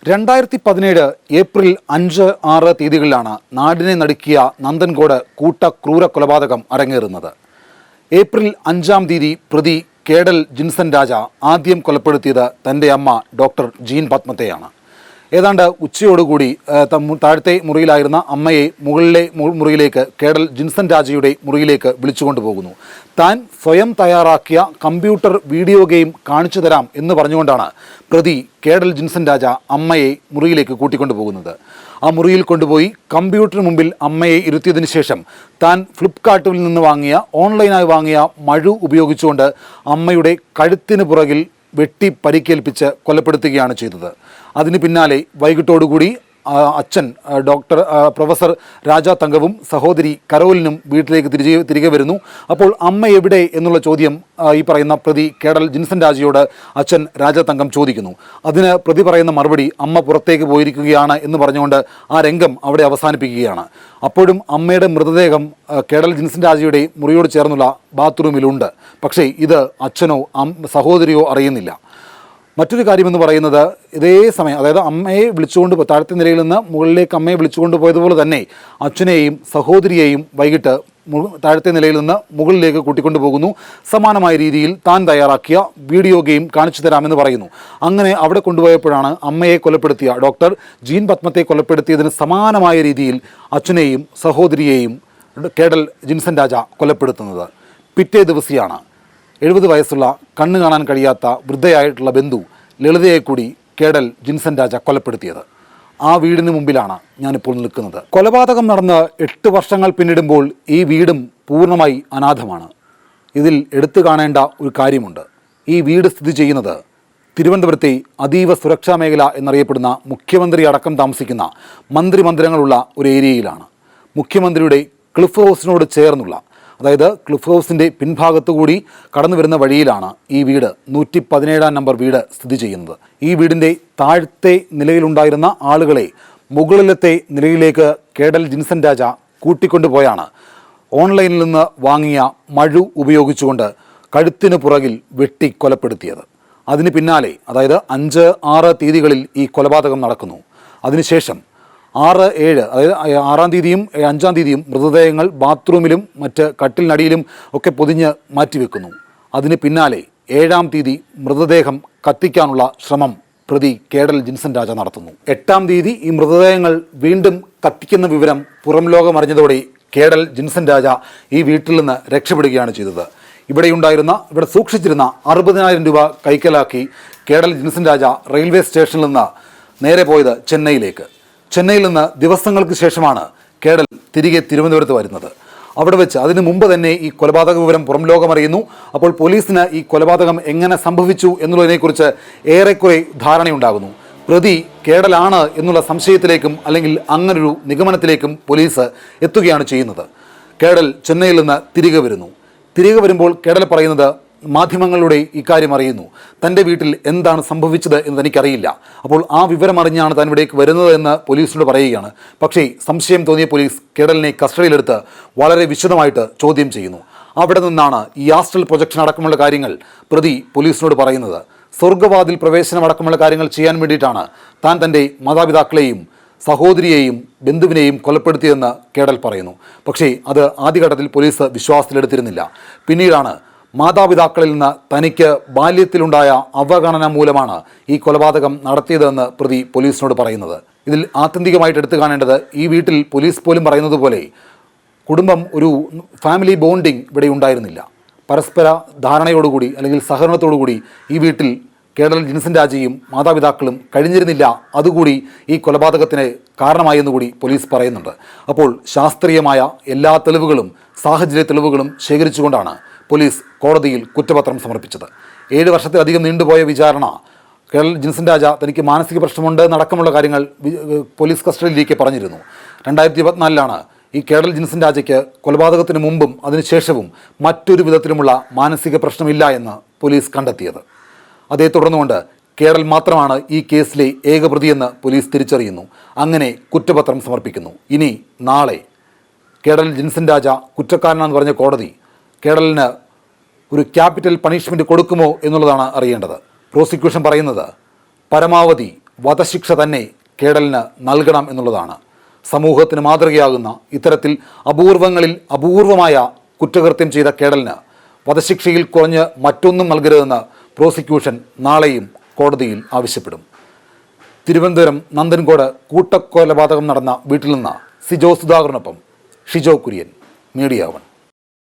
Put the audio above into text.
2017 April 5, 6 തീയതികളിലാണ് നാടിനെ നടുക്കിയ നന്ദൻകോട് ക്രൂര കൊലപാതകം അരങ്ങേറുന്നത്. ഏപ്രിൽ 5-ാം തീയതി പ്രതി കേഡൽ ജിൻസൺ രാജ ആദ്യം കൊലപ്പെടുത്തിയത് തൻ്റെ അമ്മ ഡോക്ടർ ജീൻ പത്മത്തെയാണ്. ഏതാണ്ട് ഉച്ചയോടുകൂടി താഴത്തെ മുറിയിലായിരുന്ന അമ്മയെ മുകളിലെ മുറിയിലേക്ക് കേഡൽ ജിൻസൺ രാജയുടെ മുറിയിലേക്ക് വിളിച്ചുകൊണ്ടു പോകുന്നു. താൻ സ്വയം തയ്യാറാക്കിയ കമ്പ്യൂട്ടർ വീഡിയോ ഗെയിം കാണിച്ചു തരാം എന്ന് പറഞ്ഞുകൊണ്ടാണ് പ്രതി കേഡൽ ജിൻസൺ രാജ അമ്മയെ മുറിയിലേക്ക് കൂട്ടിക്കൊണ്ടു പോകുന്നത്. ആ മുറിയിൽ കൊണ്ടുപോയി കമ്പ്യൂട്ടറിന് മുമ്പിൽ അമ്മയെ ഇരുത്തിയതിനു ശേഷം താൻ ഫ്ലിപ്കാർട്ടിൽ നിന്ന് ഓൺലൈനായി വാങ്ങിയ മഴു ഉപയോഗിച്ചുകൊണ്ട് അമ്മയുടെ കഴുത്തിന് പുറകിൽ വെട്ടി പരിക്കേൽപ്പിച്ച് കൊലപ്പെടുത്തുകയാണ് ചെയ്തത്. അതിന് പിന്നാലെ വൈകിട്ടോടുകൂടി അച്ഛൻ പ്രൊഫസർ രാജ തങ്കവും സഹോദരി കരോലിനും വീട്ടിലേക്ക് തിരികെ വരുന്നു. അപ്പോൾ അമ്മ എവിടെ എന്നുള്ള ചോദ്യം ഈ പറയുന്ന പ്രതി കേഡൽ ജിൻസൺ രാജയോട് അച്ഛൻ രാജ തങ്കം ചോദിക്കുന്നു. അതിന് പ്രതി പറയുന്ന മറുപടി അമ്മ പുറത്തേക്ക് പോയിരിക്കുകയാണ് എന്ന് പറഞ്ഞുകൊണ്ട് ആ രംഗം അവിടെ അവസാനിപ്പിക്കുകയാണ്. അപ്പോഴും അമ്മയുടെ മൃതദേഹം കേഡൽ ജിൻസൺ രാജയുടെ മുറിയോട് ചേർന്നുള്ള ബാത്റൂമിലുണ്ട്. പക്ഷേ ഇത് അച്ഛനോ സഹോദരിയോ അറിയുന്നില്ല. മറ്റൊരു കാര്യമെന്ന് പറയുന്നത് ഇതേ സമയം, അതായത് അമ്മയെ താഴത്തെ നിലയിൽ നിന്ന് മുകളിലേക്ക് അമ്മയെ വിളിച്ചുകൊണ്ട് പോയതുപോലെ തന്നെ അച്ഛനെയും സഹോദരിയെയും വൈകിട്ട് താഴത്തെ നിലയിൽ നിന്ന് മുകളിലേക്ക് കൂട്ടിക്കൊണ്ടു പോകുന്നു. സമാനമായ രീതിയിൽ താൻ തയ്യാറാക്കിയ വീഡിയോ ഗെയിം കാണിച്ചു തരാമെന്ന് പറയുന്നു. അങ്ങനെ അവിടെ കൊണ്ടുപോയപ്പോഴാണ് അമ്മയെ കൊലപ്പെടുത്തിയ ഡോക്ടർ ജീൻ പത്മത്തെ കൊലപ്പെടുത്തിയതിന് സമാനമായ രീതിയിൽ അച്ഛനെയും സഹോദരിയെയും കേഡൽ ജിൻസൺ രാജ കൊലപ്പെടുത്തുന്നത്. പിറ്റേ ദിവസിയാണ് 70 വയസ്സുള്ള കണ്ണു കാണാൻ കഴിയാത്ത വൃദ്ധയായിട്ടുള്ള ബന്ധു ലളിതയെ കൂടി കേഡൽ ജിൻസൺ രാജ കൊലപ്പെടുത്തിയത്. ആ വീടിന് മുമ്പിലാണ് ഞാനിപ്പോൾ നിൽക്കുന്നത്. കൊലപാതകം നടന്ന് 8 വർഷങ്ങൾ പിന്നിടുമ്പോൾ ഈ വീടും പൂർണ്ണമായി അനാഥമാണ്. ഇതിൽ എടുത്തു കാണേണ്ട ഒരു കാര്യമുണ്ട്. ഈ വീട് സ്ഥിതി ചെയ്യുന്നത് തിരുവനന്തപുരത്തെ അതീവ സുരക്ഷാ മേഖല എന്നറിയപ്പെടുന്ന മുഖ്യമന്ത്രി അടക്കം താമസിക്കുന്ന മന്ത്രിമന്ദിരങ്ങളുള്ള ഒരു ഏരിയയിലാണ്. മുഖ്യമന്ത്രിയുടെ ക്ലിഫ് ഹൗസിനോട് ചേർന്നുള്ള, അതായത് ക്ലിഫ് ഹൗസിൻ്റെ പിൻഭാഗത്തുകൂടി കടന്നു വരുന്ന വഴിയിലാണ് ഈ വീട് 117-ാം നമ്പർ വീട് സ്ഥിതി ചെയ്യുന്നത്. ഈ വീടിൻ്റെ താഴത്തെ നിലയിലുണ്ടായിരുന്ന ആളുകളെ മുകളിലത്തെ നിലയിലേക്ക് കേഡൽ ജിൻസൺ രാജ കൂട്ടിക്കൊണ്ടുപോയാണ് ഓൺലൈനിൽ നിന്ന് വാങ്ങിയ മഴു ഉപയോഗിച്ചുകൊണ്ട് കഴുത്തിന് പുറകിൽ വെട്ടി കൊലപ്പെടുത്തിയത്. അതിന് പിന്നാലെ, അതായത് 5, 6 തീയതികളിൽ ഈ കൊലപാതകം നടക്കുന്നു. അതിനുശേഷം 6, 7, അതായത് 6-ാം തീയതിയും 5-ാം തീയതിയും മൃതദേഹങ്ങൾ ബാത്റൂമിലും മറ്റ് കട്ടിലിനടിയിലും ഒക്കെ പൊതിഞ്ഞ് മാറ്റിവെക്കുന്നു. അതിന് പിന്നാലെ 7-ാം തീയതി മൃതദേഹം കത്തിക്കാനുള്ള ശ്രമം പ്രതി കേഡൽ ജിൻസൺ രാജ നടത്തുന്നു. 8-ാം തീയതി ഈ മൃതദേഹങ്ങൾ വീണ്ടും കത്തിക്കുന്ന വിവരം പുറം ലോകം അറിഞ്ഞതോടെ കേഡൽ ജിൻസൺ രാജ ഈ വീട്ടിൽ നിന്ന് രക്ഷപ്പെടുകയാണ് ചെയ്തത്. ഇവിടെ സൂക്ഷിച്ചിരുന്ന 60,000 രൂപ കൈക്കലാക്കി കേഡൽ ജിൻസൺ രാജ റെയിൽവേ സ്റ്റേഷനിൽ നിന്ന് നേരെ പോയത് ചെന്നൈയിലേക്ക്. ചെന്നൈയിൽ നിന്ന് ദിവസങ്ങൾക്ക് ശേഷമാണ് കേഡൽ തിരികെ തിരുവനന്തപുരത്ത് വരുന്നത്. അവിടെ വെച്ച് അതിനു മുമ്പ് തന്നെ ഈ കൊലപാതക വിവരം പുറം ലോകം അറിയുന്നു. അപ്പോൾ പോലീസിന് ഈ കൊലപാതകം എങ്ങനെ സംഭവിച്ചു എന്നുള്ളതിനെക്കുറിച്ച് ഏറെക്കുറെ ധാരണയുണ്ടാകുന്നു. പ്രതി കേഡലാണ് എന്നുള്ള സംശയത്തിലേക്കും അല്ലെങ്കിൽ അങ്ങനൊരു നിഗമനത്തിലേക്കും പോലീസ് എത്തുകയാണ് ചെയ്യുന്നത്. കേഡൽ ചെന്നൈയിൽ നിന്ന് തിരികെ വരുമ്പോൾ കേഡൽ പറയുന്നത്, മാധ്യമങ്ങളുടെ ഇക്കാര്യം അറിയുന്നു, തൻ്റെ വീട്ടിൽ എന്താണ് സംഭവിച്ചത് എന്ന് തനിക്കറിയില്ല, അപ്പോൾ ആ വിവരം അറിഞ്ഞാണ് താൻ ഇവിടേക്ക് വരുന്നത് എന്ന് പോലീസിനോട് പറയുകയാണ്. പക്ഷേ സംശയം തോന്നിയ പോലീസ് കേഡലിനെ കസ്റ്റഡിയിലെടുത്ത് വളരെ വിശദമായിട്ട് ചോദ്യം ചെയ്യുന്നു. അവിടെ നിന്നാണ് ഈ ആസ്ട്രൽ പ്രൊജക്ഷൻ അടക്കമുള്ള കാര്യങ്ങൾ പ്രതി പോലീസിനോട് പറയുന്നത്. സ്വർഗ്ഗവാതിൽ പ്രവേശനം അടക്കമുള്ള കാര്യങ്ങൾ ചെയ്യാൻ വേണ്ടിയിട്ടാണ് താൻ തൻ്റെ മാതാപിതാക്കളെയും സഹോദരിയെയും ബന്ധുവിനെയും കൊലപ്പെടുത്തിയതെന്ന് കേഡൽ പറയുന്നു. പക്ഷേ അത് ആദ്യഘട്ടത്തിൽ പോലീസ് വിശ്വാസത്തിലെടുത്തിരുന്നില്ല. പിന്നീടാണ് മാതാപിതാക്കളിൽ നിന്ന് തനിക്ക് ബാല്യത്തിലുണ്ടായ അവഗണന മൂലമാണ് ഈ കൊലപാതകം നടത്തിയതെന്ന് പ്രതി പോലീസിനോട് പറയുന്നത്. ഇതിൽ ആത്യന്തികമായിട്ട് എടുത്തു കാണേണ്ടത്, ഈ വീട്ടിൽ പോലീസ് പോലും പറയുന്നത് പോലെ കുടുംബം, ഒരു ഫാമിലി ബോണ്ടിങ് ഇവിടെ ഉണ്ടായിരുന്നില്ല. പരസ്പര ധാരണയോടുകൂടി അല്ലെങ്കിൽ സഹകരണത്തോടുകൂടി ഈ വീട്ടിൽ കേഡൽ ജിൻസൺ രാജയും മാതാപിതാക്കളും കഴിഞ്ഞിരുന്നില്ല. അതുകൂടി ഈ കൊലപാതകത്തിന് കാരണമായി എന്നുകൂടി പോലീസ് പറയുന്നുണ്ട്. അപ്പോൾ ശാസ്ത്രീയമായ എല്ലാ തെളിവുകളും സാഹചര്യ തെളിവുകളും ശേഖരിച്ചുകൊണ്ടാണ് പോലീസ് കോടതിയിൽ കുറ്റപത്രം സമർപ്പിച്ചത്. 7 വർഷത്തിലധികം നീണ്ടുപോയ വിചാരണ, കേഡൽ ജിൻസൺ രാജ തനിക്ക് മാനസിക പ്രശ്നമുണ്ട് എന്നടക്കമുള്ള കാര്യങ്ങൾ പോലീസ് കസ്റ്റഡിയിലേക്ക് പറഞ്ഞിരുന്നു. 2024-ലാണ് ഈ കേഡൽ ജിൻസൺ രാജയ്ക്ക് കൊലപാതകത്തിന് മുമ്പും അതിനുശേഷവും മറ്റൊരു വിധത്തിലുമുള്ള മാനസിക പ്രശ്നമില്ല എന്ന് പോലീസ് കണ്ടെത്തിയത്. അതേ തുടർന്നുകൊണ്ട് കേഡൽ മാത്രമാണ് ഈ കേസിലെ ഏക പ്രതിയെന്ന് പോലീസ് തിരിച്ചറിയുന്നു. അങ്ങനെ കുറ്റപത്രം സമർപ്പിക്കുന്നു. ഇനി നാളെ കേഡൽ ജിൻസൺ രാജ കുറ്റക്കാരനാണെന്ന് പറഞ്ഞ കോടതി കേഡലിന് ഒരു ക്യാപിറ്റൽ പണിഷ്മെൻറ്റ് കൊടുക്കുമോ എന്നുള്ളതാണ് അറിയേണ്ടത്. പ്രോസിക്യൂഷൻ പറയുന്നത് പരമാവധി വധശിക്ഷ തന്നെ കേടലിന് നൽകണം എന്നുള്ളതാണ്. സമൂഹത്തിന് മാതൃകയാകുന്ന ഇത്തരത്തിൽ അപൂർവമായ കുറ്റകൃത്യം ചെയ്ത കേടലിന് വധശിക്ഷയിൽ കുറഞ്ഞ് മറ്റൊന്നും നൽകരുതെന്ന് പ്രോസിക്യൂഷൻ നാളെയും കോടതിയിൽ ആവശ്യപ്പെടും. തിരുവനന്തപുരം നന്ദൻകോട് കൂട്ടക്കൊലപാതകം നടന്ന വീട്ടിൽ നിന്ന് സിജോ സുധാകരനൊപ്പം ഷിജോ കുര്യൻ, മീഡിയ 1.